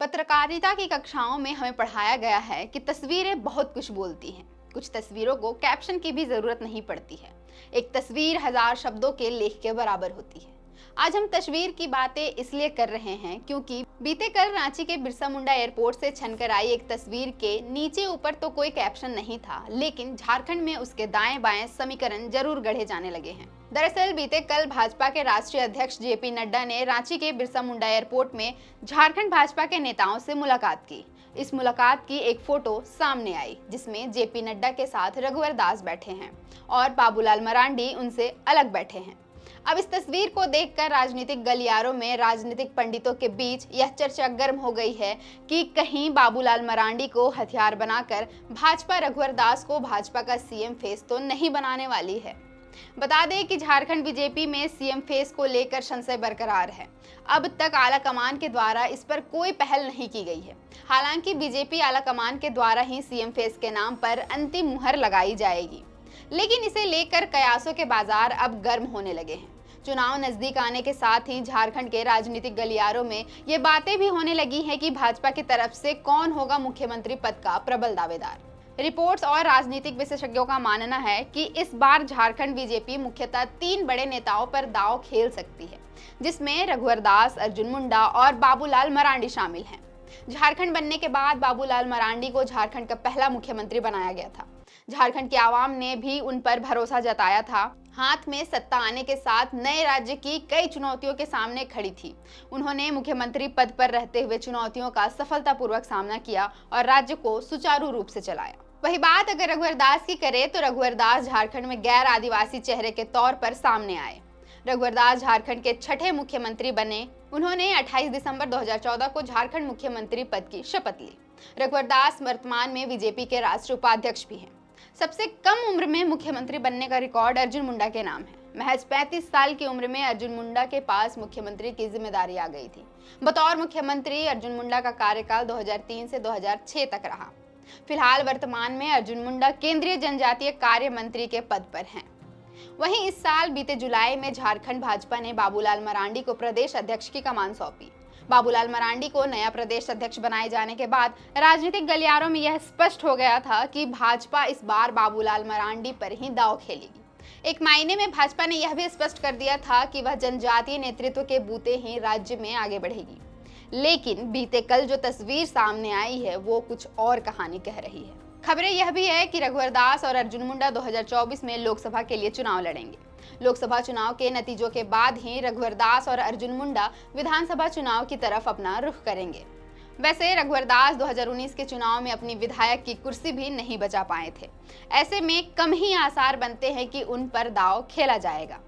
पत्रकारिता की कक्षाओं में हमें पढ़ाया गया है कि तस्वीरें बहुत कुछ बोलती हैं। कुछ तस्वीरों को कैप्शन की भी जरूरत नहीं पड़ती है। एक तस्वीर हजार शब्दों के लेख के बराबर होती है। आज हम तस्वीर की बातें इसलिए कर रहे हैं क्योंकि बीते कल रांची के बिरसा मुंडा एयरपोर्ट से छनकर आई एक तस्वीर के नीचे ऊपर तो कोई कैप्शन नहीं था, लेकिन झारखंड में उसके दाएं बाएं समीकरण जरूर गढ़े जाने लगे हैं। दरअसल बीते कल भाजपा के राष्ट्रीय अध्यक्ष जेपी नड्डा ने रांची के बिरसा मुंडा एयरपोर्ट में झारखंड भाजपा के नेताओं से मुलाकात की। इस मुलाकात की एक फोटो सामने आई जिसमें जेपी नड्डा के साथ रघुवर दास बैठे हैं और बाबूलाल मरांडी उनसे अलग बैठे हैं। अब इस तस्वीर को देखकर राजनीतिक गलियारों में राजनीतिक पंडितों के बीच यह चर्चा गर्म हो गई है कि कहीं बाबूलाल मरांडी को हथियार बनाकर भाजपा रघुवर दास को भाजपा का सीएम फेस तो नहीं बनाने वाली है। बता दें कि झारखंड बीजेपी में सीएम फेस को लेकर संशय बरकरार है। अब तक आला कमान के द्वारा इस पर कोई पहल नहीं की गई है। हालांकि बीजेपी आला कमान के द्वारा ही सीएम फेस के नाम पर अंतिम मुहर लगाई जाएगी, लेकिन इसे लेकर कयासों के बाजार अब गर्म होने लगे हैं। चुनाव नजदीक आने के साथ ही झारखंड के राजनीतिक गलियारों में ये बातें भी होने लगी हैं कि भाजपा की तरफ से कौन होगा मुख्यमंत्री पद का प्रबल दावेदार। रिपोर्ट्स और राजनीतिक विशेषज्ञों का मानना है कि इस बार झारखंड बीजेपी मुख्यतः 3 बड़े नेताओं पर दांव खेल सकती है, जिसमें रघुवर दास, अर्जुन मुंडा और बाबूलाल मरांडी शामिल हैं। झारखंड बनने के बाद बाबूलाल मरांडी को झारखंड का पहला मुख्यमंत्री बनाया गया था। झारखंड की आवाम ने भी उन पर भरोसा जताया था। हाथ में सत्ता आने के साथ नए राज्य की कई चुनौतियों के सामने खड़ी थी। उन्होंने मुख्यमंत्री पद पर रहते हुए चुनौतियों का सफलतापूर्वक सामना किया और राज्य को सुचारू रूप से चलाया। वही बात अगर रघुवर दास की करें तो रघुवर दास झारखंड में गैर आदिवासी चेहरे के तौर पर सामने आए। रघुवर दास झारखंड के 6ठे मुख्यमंत्री बने। उन्होंने 28 दिसंबर 2014 को झारखंड मुख्यमंत्री पद की शपथ ली। रघुवर दास वर्तमान में बीजेपी के राष्ट्रीय उपाध्यक्ष भी हैं। सबसे कम उम्र में मुख्यमंत्री बनने का रिकॉर्ड अर्जुन मुंडा के नाम है। महज 35 साल की उम्र में अर्जुन मुंडा के पास मुख्यमंत्री की जिम्मेदारी आ गई थी। बतौर मुख्यमंत्री अर्जुन मुंडा का कार्यकाल 2003 से 2006 तक रहा। फिलहाल वर्तमान में अर्जुन मुंडा केंद्रीय जनजातीय कार्य मंत्री के पद पर हैं। वहीं इस साल बीते जुलाई में झारखंड भाजपा ने बाबूलाल मरांडी को प्रदेश अध्यक्ष की कमान सौंपी। बाबूलाल मरांडी को नया प्रदेश अध्यक्ष बनाए जाने के बाद राजनीतिक गलियारों में यह स्पष्ट हो गया था कि भाजपा इस बार बाबूलाल मरांडी पर ही दांव खेलेगी। एक मायने में भाजपा ने यह भी स्पष्ट कर दिया था कि वह जनजातीय नेतृत्व के बूते ही राज्य में आगे बढ़ेगी। लेकिन बीते कल जो तस्वीर सामने आई है वो कुछ और कहानी कह रही है। खबरें यह भी है कि रघुवर दास और अर्जुन मुंडा 2024 में लोकसभा के लिए चुनाव लड़ेंगे। लोकसभा चुनाव के नतीजों के बाद ही रघुवर दास और अर्जुन मुंडा विधानसभा चुनाव की तरफ अपना रुख करेंगे। वैसे रघुवर दास 2019 के चुनाव में अपनी विधायक की कुर्सी भी नहीं बचा पाए थे। ऐसे में कम ही आसार बनते हैं कि उन पर दांव खेला जाएगा।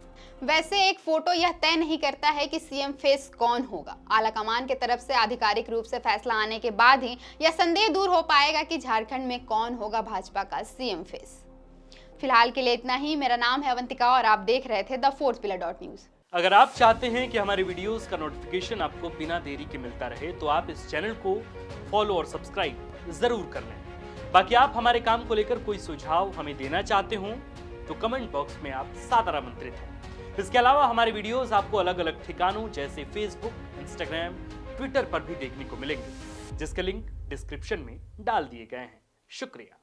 वैसे एक फोटो यह तय नहीं करता है कि सीएम फेस कौन होगा। आला कमान के तरफ से आधिकारिक रूप से फैसला आने के बाद ही यह संदेह दूर हो पाएगा कि झारखंड में कौन होगा भाजपा का सीएम फेस। फिलहाल के लिए इतना ही। मेरा नाम है अवंतिका और आप देख रहे थे द फोर्थ पिलर न्यूज। अगर आप चाहते हैं कि हमारे वीडियोस का नोटिफिकेशन आपको बिना देरी के मिलता रहे तो आप इस चैनल को फॉलो और सब्सक्राइब जरूर कर लें। बाकी आप हमारे काम को लेकर कोई सुझाव हमें देना चाहते हो तो कमेंट बॉक्स में आप सादर आमंत्रित हैं। इसके अलावा हमारे वीडियोस आपको अलग अलग ठिकानों जैसे फेसबुक, इंस्टाग्राम, ट्विटर पर भी देखने को मिलेंगे, जिसके लिंक डिस्क्रिप्शन में डाल दिए गए हैं। शुक्रिया।